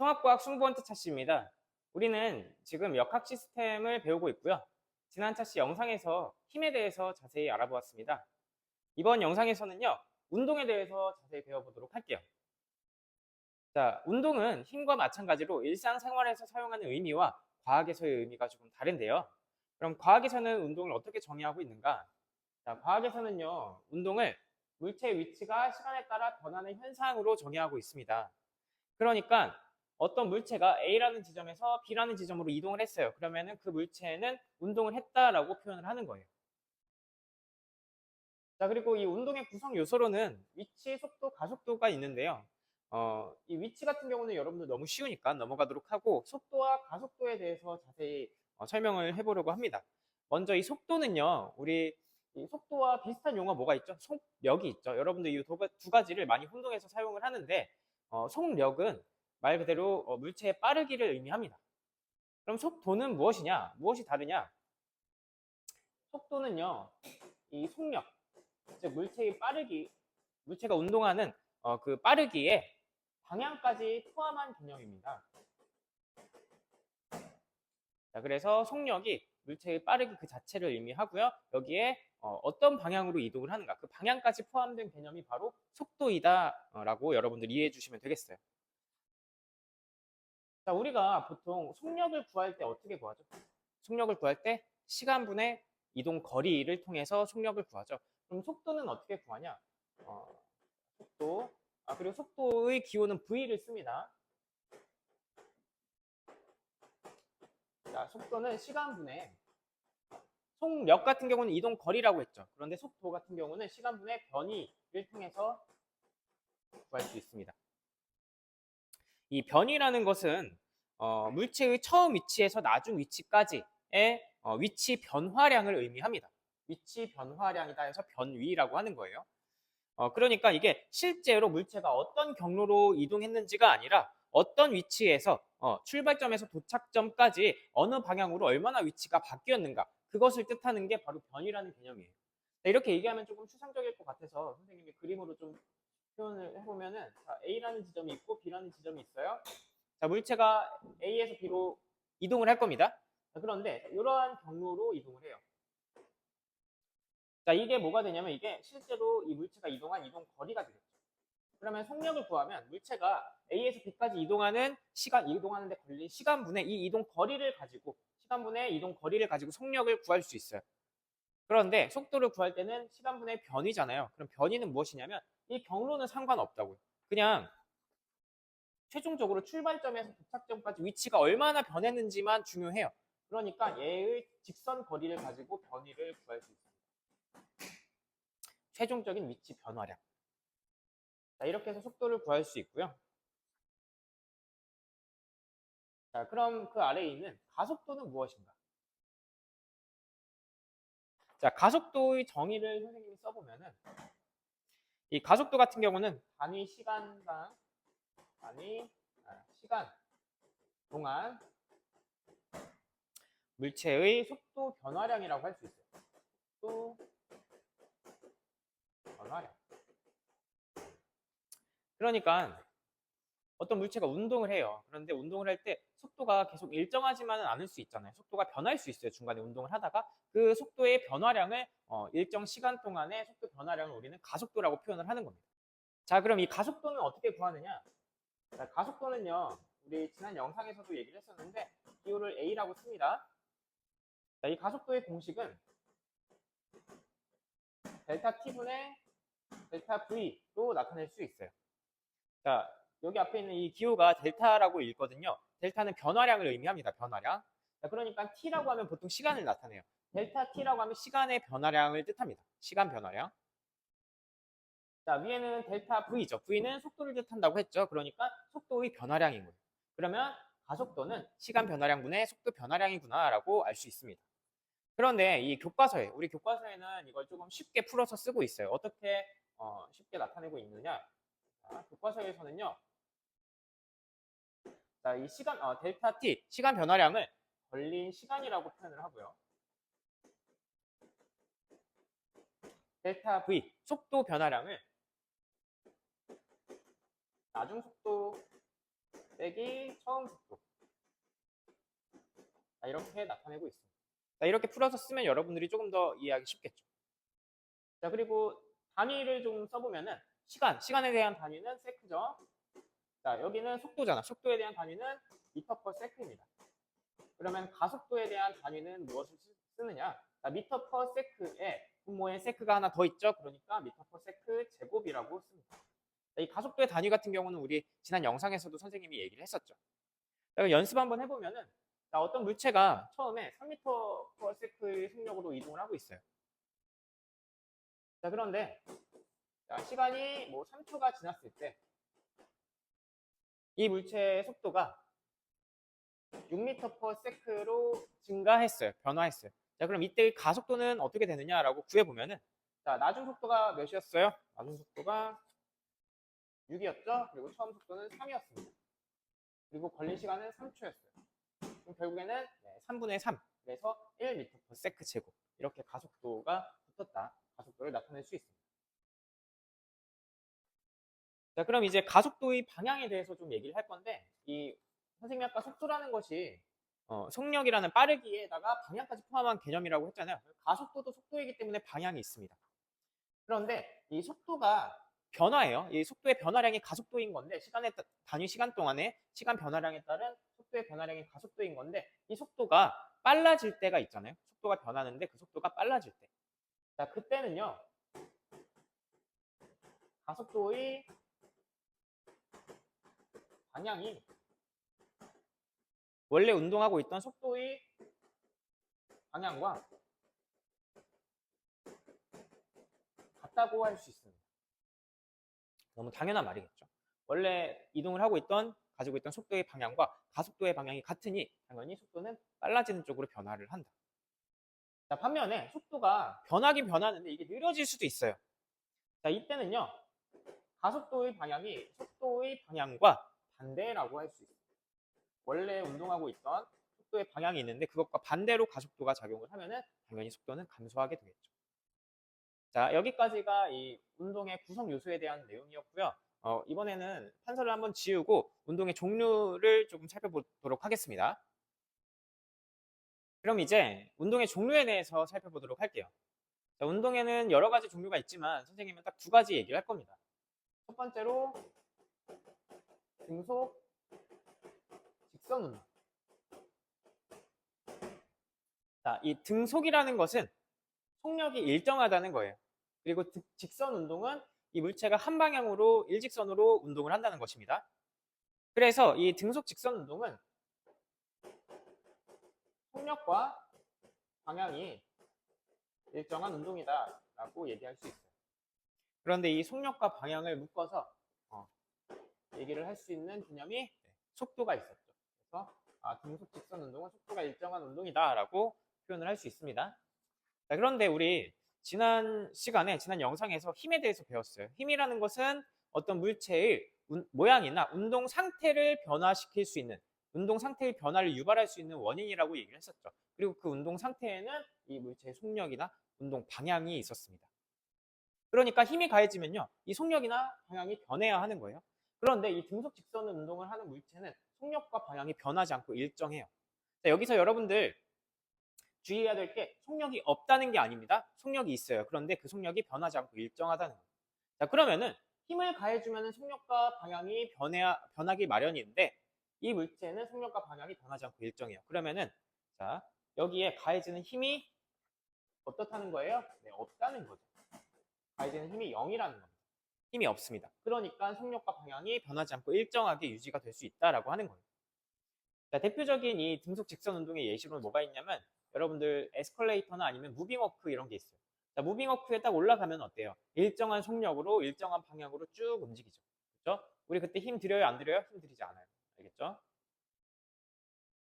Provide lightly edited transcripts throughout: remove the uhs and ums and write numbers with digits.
통합과학 승부원트 차씨입니다. 우리는 지금 역학 시스템을 배우고 있고요. 지난 차씨 영상에서 힘에 대해서 자세히 알아보았습니다. 이번 영상에서는요, 운동에 대해서 자세히 배워보도록 할게요. 자, 운동은 힘과 마찬가지로 일상생활에서 사용하는 의미와 과학에서의 의미가 조금 다른데요. 그럼 과학에서는 운동을 어떻게 정의하고 있는가? 자, 과학에서는요, 운동을 물체의 위치가 시간에 따라 변하는 현상으로 정의하고 있습니다. 그러니까 어떤 물체가 A라는 지점에서 B라는 지점으로 이동을 했어요. 그러면은 그 물체는 운동을 했다라고 표현을 하는 거예요. 자, 그리고 이 운동의 구성 요소로는 위치, 속도, 가속도가 있는데요. 이 위치 같은 경우는 여러분들 너무 쉬우니까 넘어가도록 하고 속도와 가속도에 대해서 자세히 설명을 해보려고 합니다. 먼저 이 속도는요, 우리 이 속도와 비슷한 용어 뭐가 있죠? 속력이 있죠. 여러분들 이 두 가지를 많이 혼동해서 사용을 하는데, 속력은 말 그대로 물체의 빠르기를 의미합니다. 그럼 속도는 무엇이냐? 무엇이 다르냐? 속도는요, 이 속력, 즉 물체의 빠르기, 물체가 운동하는 그 빠르기에 방향까지 포함한 개념입니다. 자, 그래서 속력이 물체의 빠르기 그 자체를 의미하고요. 여기에 어떤 방향으로 이동을 하는가, 그 방향까지 포함된 개념이 바로 속도이다라고 여러분들 이해해 주시면 되겠어요. 자, 우리가 보통 속력을 구할 때 어떻게 구하죠? 속력을 구할 때 시간분의 이동 거리를 통해서 속력을 구하죠. 그럼 속도는 어떻게 구하냐? 속도, 그리고 속도의 기호는 V를 씁니다. 자, 속도는 시간분의 속력 같은 경우는 이동 거리라고 했죠. 그런데 속도 같은 경우는 시간분의 변이를 통해서 구할 수 있습니다. 이 변이라는 것은 물체의 처음 위치에서 나중 위치까지의 위치 변화량을 의미합니다. 위치 변화량이다 해서 변위라고 하는 거예요. 그러니까 이게 실제로 물체가 어떤 경로로 이동했는지가 아니라 어떤 위치에서 출발점에서 도착점까지 어느 방향으로 얼마나 위치가 바뀌었는가, 그것을 뜻하는 게 바로 변이라는 개념이에요. 이렇게 얘기하면 조금 추상적일 것 같아서 선생님이 그림으로 좀 표현을 해보면은, 자, A라는 지점이 있고 B라는 지점이 있어요. 자, 물체가 A에서 B로 이동을 할 겁니다. 자, 그런데 이러한 경로로 이동을 해요. 자, 이게 뭐가 되냐면 이게 실제로 이 물체가 이동한 이동 거리가 되겠죠. 그러면 속력을 구하면 물체가 A에서 B까지 이동하는데 걸린 시간분의 이 이동 거리를 가지고, 시간분의 이동 거리를 가지고 속력을 구할 수 있어요. 그런데 속도를 구할 때는 시간분의 변이잖아요. 그럼 변이는 무엇이냐면 이 경로는 상관없다고요. 그냥 최종적으로 출발점에서 도착점까지 위치가 얼마나 변했는지만 중요해요. 그러니까 얘의 직선 거리를 가지고 변이를 구할 수 있습니다. 최종적인 위치 변화량. 자, 이렇게 해서 속도를 구할 수 있고요. 자, 그럼 그 아래에 있는 가속도는 무엇인가? 자, 가속도의 정의를 선생님이 써보면은, 이 가속도 같은 경우는 단위 시간 동안 물체의 속도 변화량이라고 할 수 있어요. 속도 변화량. 그러니까 어떤 물체가 운동을 해요. 그런데 운동을 할 때 속도가 계속 일정하지만은 않을 수 있잖아요. 속도가 변할 수 있어요. 중간에 운동을 하다가 그 속도의 변화량을 일정 시간 동안의 속도 변화량을 우리는 가속도라고 표현을 하는 겁니다. 자, 그럼 이 가속도는 어떻게 구하느냐? 자, 가속도는요, 우리 지난 영상에서도 얘기를 했었는데 기호를 A라고 씁니다. 자, 이 가속도의 공식은 델타 T분의 델타 V로 나타낼 수 있어요. 자, 여기 앞에 있는 이 기호가 델타라고 읽거든요. 델타는 변화량을 의미합니다. 변화량. 자, 그러니까 T라고 하면 보통 시간을 나타내요. 델타 T라고 하면 시간의 변화량을 뜻합니다. 시간 변화량. 자, 위에는 델타 V죠. V는 속도를 뜻한다고 했죠. 그러니까 속도의 변화량인 거예요. 그러면 가속도는 시간 변화량분의 속도 변화량이구나라고 알 수 있습니다. 그런데 이 교과서에, 우리 교과서에는 이걸 조금 쉽게 풀어서 쓰고 있어요. 어떻게 쉽게 나타내고 있느냐? 자, 교과서에서는요. 자, 이 시간, 델타 t, 시간 변화량을 걸린 시간이라고 표현을 하고요. 델타 v, 속도 변화량을 나중 속도 빼기 처음 속도. 자, 이렇게 나타내고 있습니다. 자, 이렇게 풀어서 쓰면 여러분들이 조금 더 이해하기 쉽겠죠. 자, 그리고 단위를 좀 써보면은 시간에 대한 단위는 세크죠. 자, 여기는 속도잖아. 속도에 대한 단위는 미터 퍼 세크입니다. 그러면 가속도에 대한 단위는 무엇을 쓰느냐? 자, 미터 퍼 세크에 분모에 세크가 하나 더 있죠. 그러니까 미터 퍼 세크 제곱이라고 씁니다. 자, 이 가속도의 단위 같은 경우는 우리 지난 영상에서도 선생님이 얘기를 했었죠. 자, 연습 한번 해보면은 자, 어떤 물체가 처음에 3m per sec의 속력으로 이동을 하고 있어요. 자, 그런데 자, 시간이 뭐 3초가 지났을 때 이 물체의 속도가 6m per sec로 증가했어요. 변화했어요. 자, 그럼 이때 가속도는 어떻게 되느냐라고 구해보면은 자, 나중 속도가 몇이었어요? 나중 속도가 6이었죠? 그리고 처음 속도는 3이었습니다. 그리고 걸린 시간은 3초였어요. 그럼 결국에는 3분의 3, 그래서 1m per sec 제곱. 이렇게 가속도가 붙었다. 가속도를 나타낼 수 있습니다. 자, 그럼 이제 가속도의 방향에 대해서 좀 얘기를 할 건데, 이 선생님이 아까 속도라는 것이 속력이라는 빠르기에다가 방향까지 포함한 개념이라고 했잖아요. 가속도도 속도이기 때문에 방향이 있습니다. 그런데 이 속도가 변화예요. 이 속도의 변화량이 가속도인 건데 단위 시간 동안에 시간 변화량에 따른 속도의 변화량이 가속도인 건데 이 속도가 빨라질 때가 있잖아요. 속도가 변하는데 그 속도가 빨라질 때. 자, 그때는요. 가속도의 방향이 원래 운동하고 있던 속도의 방향과 같다고 할 수 있습니다. 너무 당연한 말이겠죠. 원래 이동을 하고 가지고 있던 속도의 방향과 가속도의 방향이 같으니 당연히 속도는 빨라지는 쪽으로 변화를 한다. 자, 반면에 속도가 변하긴 변하는데 이게 느려질 수도 있어요. 자, 이때는요. 가속도의 방향이 속도의 방향과 반대라고 할 수 있어요. 원래 운동하고 있던 속도의 방향이 있는데 그것과 반대로 가속도가 작용을 하면은 당연히 속도는 감소하게 되겠죠. 자, 여기까지가 이 운동의 구성 요소에 대한 내용이었고요. 이번에는 판서를 한번 지우고 운동의 종류를 조금 살펴보도록 하겠습니다. 그럼 이제 운동의 종류에 대해서 살펴보도록 할게요. 자, 운동에는 여러 가지 종류가 있지만 선생님은 딱 두 가지 얘기를 할 겁니다. 첫 번째로 등속 직선 운동. 자, 이 등속이라는 것은 속력이 일정하다는 거예요. 그리고 직선 운동은 이 물체가 한 방향으로 일직선으로 운동을 한다는 것입니다. 그래서 이 등속 직선 운동은 속력과 방향이 일정한 운동이다라고 얘기할 수 있어요. 그런데 이 속력과 방향을 묶어서 얘기를 할 수 있는 개념이 속도가 있었죠. 그래서 등속 직선 운동은 속도가 일정한 운동이다라고 표현을 할 수 있습니다. 자, 그런데 우리 지난 영상에서 힘에 대해서 배웠어요. 힘이라는 것은 어떤 물체의 모양이나 운동 상태를 변화시킬 수 있는, 운동 상태의 변화를 유발할 수 있는 원인이라고 얘기를 했었죠. 그리고 그 운동 상태에는 이 물체의 속력이나 운동 방향이 있었습니다. 그러니까 힘이 가해지면요, 이 속력이나 방향이 변해야 하는 거예요. 그런데 이 등속 직선 운동을 하는 물체는 속력과 방향이 변하지 않고 일정해요. 자, 여기서 여러분들 주의해야 될 게 속력이 없다는 게 아닙니다. 속력이 있어요. 그런데 그 속력이 변하지 않고 일정하다는 거예요. 자, 그러면은 힘을 가해주면 속력과 방향이 변하기 마련인데 이 물체는 속력과 방향이 변하지 않고 일정해요. 그러면은 자, 여기에 가해지는 힘이 어떻다는 거예요? 네, 없다는 거죠. 가해지는 힘이 0이라는 겁니다. 힘이 없습니다. 그러니까 속력과 방향이 변하지 않고 일정하게 유지가 될 수 있다라고 하는 거예요. 자, 대표적인 이 등속 직선 운동의 예시로는 뭐가 있냐면 여러분들 에스컬레이터나 아니면 무빙워크 이런 게 있어요. 자, 무빙워크에 딱 올라가면 어때요? 일정한 속력으로 일정한 방향으로 쭉 움직이죠. 그렇죠? 우리 그때 힘 들여요, 안 들여요? 힘 들이지 않아요. 알겠죠?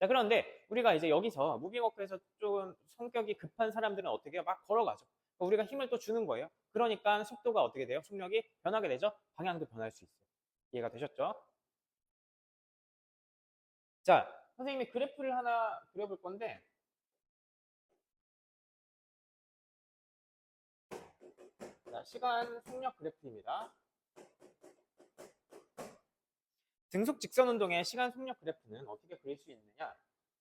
자, 그런데 우리가 이제 여기서 무빙워크에서 조금 성격이 급한 사람들은 어떻게 해요? 막 걸어가죠. 우리가 힘을 또 주는 거예요. 그러니까 속도가 어떻게 돼요? 속력이 변하게 되죠? 방향도 변할 수 있어요. 이해가 되셨죠? 자, 선생님이 그래프를 하나 그려볼 건데 자, 시간 속력 그래프입니다. 등속 직선 운동의 시간 속력 그래프는 어떻게 그릴 수 있느냐?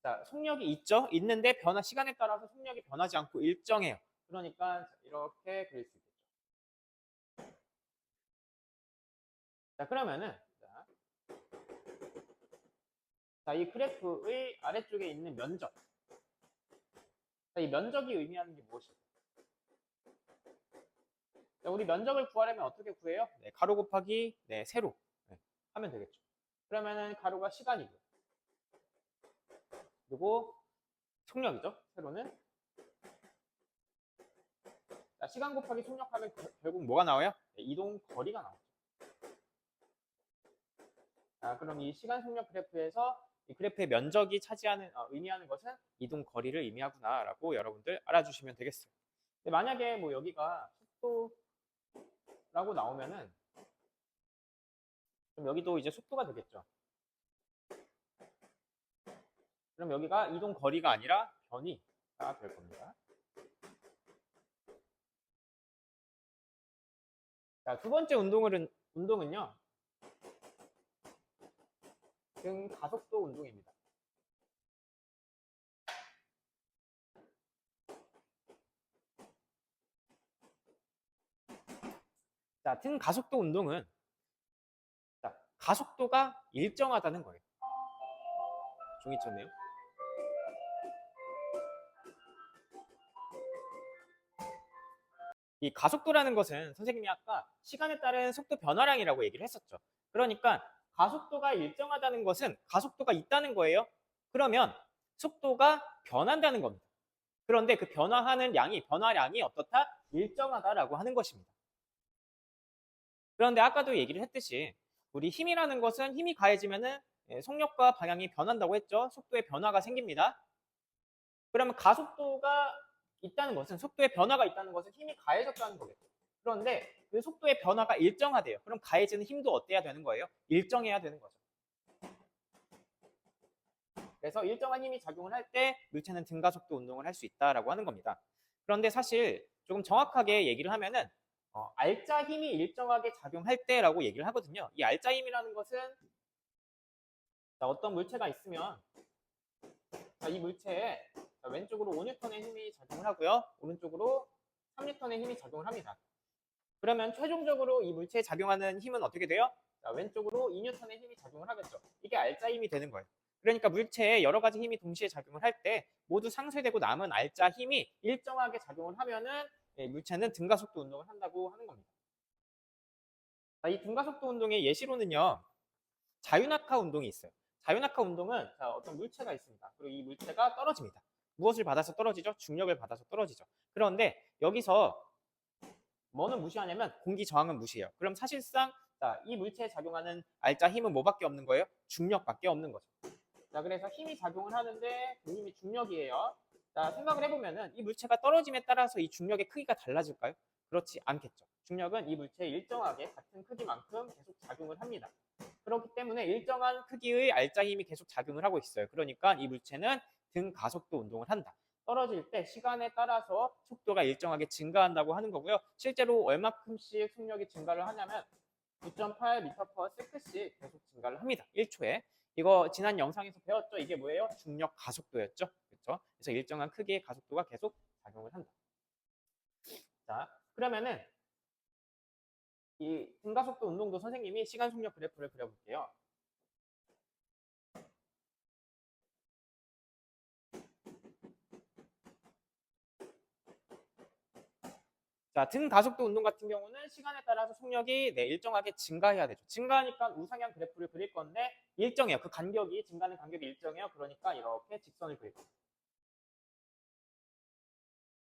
자, 속력이 있죠? 있는데 시간에 따라서 속력이 변하지 않고 일정해요. 그러니까 이렇게 그릴 수 있겠죠. 자, 그러면은 이 그래프의 아래쪽에 있는 면적. 자, 이 면적이 의미하는 게 무엇일까요? 자, 우리 면적을 구하려면 어떻게 구해요? 네, 가로 곱하기 세로 하면 되겠죠. 그러면은 가로가 시간이고요. 그리고 속력이죠. 세로는. 자, 시간 곱하기 속력하면 결국 뭐가 나와요? 네, 이동 거리가 나오죠. 자, 그럼 이 시간 속력 그래프에서 이 그래프의 면적이 의미하는 것은 이동 거리를 의미하구나라고 여러분들 알아주시면 되겠어요. 근데 만약에 뭐 여기가 속도라고 나오면은 그럼 여기도 이제 속도가 되겠죠. 그럼 여기가 이동 거리가 아니라 변이가 될 겁니다. 자, 두 번째 운동은요. 등가속도 운동입니다. 자, 등가속도 운동은 가속도가 일정하다는 거예요. 종이 쳤네요. 이 가속도라는 것은 선생님이 아까 시간에 따른 속도 변화량이라고 얘기를 했었죠. 그러니까 가속도가 일정하다는 것은 가속도가 있다는 거예요. 그러면 속도가 변한다는 겁니다. 그런데 그 변화량이 어떻다? 일정하다라고 하는 것입니다. 그런데 아까도 얘기를 했듯이 우리 힘이라는 것은 힘이 가해지면은 속력과 방향이 변한다고 했죠. 속도의 변화가 생깁니다. 그러면 가속도가 있다는 것은 속도의 변화가 있다는 것은 힘이 가해졌다는 거겠죠. 그런데 그 속도의 변화가 일정하대요. 그럼 가해지는 힘도 어때야 되는 거예요? 일정해야 되는 거죠. 그래서 일정한 힘이 작용을 할 때 물체는 등가속도 운동을 할 수 있다라고 하는 겁니다. 그런데 사실 조금 정확하게 얘기를 하면은 알짜 힘이 일정하게 작용할 때라고 얘기를 하거든요. 이 알짜 힘이라는 것은 어떤 물체가 있으면 이 물체에 왼쪽으로 5N의 힘이 작용을 하고요. 오른쪽으로 3N의 힘이 작용을 합니다. 그러면 최종적으로 이 물체에 작용하는 힘은 어떻게 돼요? 왼쪽으로 2N의 힘이 작용을 하겠죠. 이게 알짜 힘이 되는 거예요. 그러니까 물체에 여러 가지 힘이 동시에 작용을 할 때 모두 상쇄되고 남은 알짜 힘이 일정하게 작용을 하면은 물체는 등가속도 운동을 한다고 하는 겁니다. 이 등가속도 운동의 예시로는요. 자유낙하 운동이 있어요. 자유낙하 운동은 어떤 물체가 있습니다. 그리고 이 물체가 떨어집니다. 무엇을 받아서 떨어지죠? 중력을 받아서 떨어지죠. 그런데 여기서 뭐는 무시하냐면 공기 저항은 무시해요. 그럼 사실상 이 물체에 작용하는 알짜 힘은 뭐밖에 없는 거예요? 중력밖에 없는 거죠. 자, 그래서 힘이 작용을 하는데 그 힘이 중력이에요. 자, 생각을 해보면은 이 물체가 떨어짐에 따라서 이 중력의 크기가 달라질까요? 그렇지 않겠죠. 중력은 이 물체에 일정하게 같은 크기만큼 계속 작용을 합니다. 그렇기 때문에 일정한 크기의 알짜 힘이 계속 작용을 하고 있어요. 그러니까 이 물체는 등가속도 운동을 한다. 떨어질 때 시간에 따라서 속도가 일정하게 증가한다고 하는 거고요. 실제로 얼마큼씩 속력이 증가를 하냐면 9.8m/s씩 계속 증가를 합니다. 1초에. 이거 지난 영상에서 배웠죠? 이게 뭐예요? 중력 가속도였죠? 그렇죠? 그래서 일정한 크기의 가속도가 계속 작용을 한다. 자, 그러면은 이 등가속도 운동도 선생님이 시간 속력 그래프를 그려볼게요. 자, 등가속도 운동 같은 경우는 시간에 따라서 속력이 일정하게 증가해야 되죠. 증가하니까 우상향 그래프를 그릴 건데 일정해요. 그 간격이 증가하는 간격이 일정해요. 그러니까 이렇게 직선을 그릴 거예요.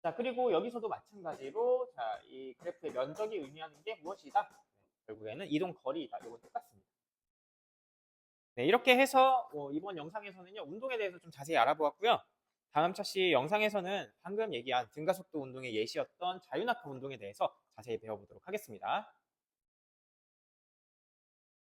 자, 그리고 여기서도 마찬가지로 이 그래프의 면적이 의미하는 게 무엇이다? 결국에는 이동 거리이다. 이건 똑같습니다. 네, 이렇게 해서 이번 영상에서는요. 운동에 대해서 좀 자세히 알아보았고요. 다음 차시 영상에서는 방금 얘기한 등가속도 운동의 예시였던 자유낙하 운동에 대해서 자세히 배워보도록 하겠습니다.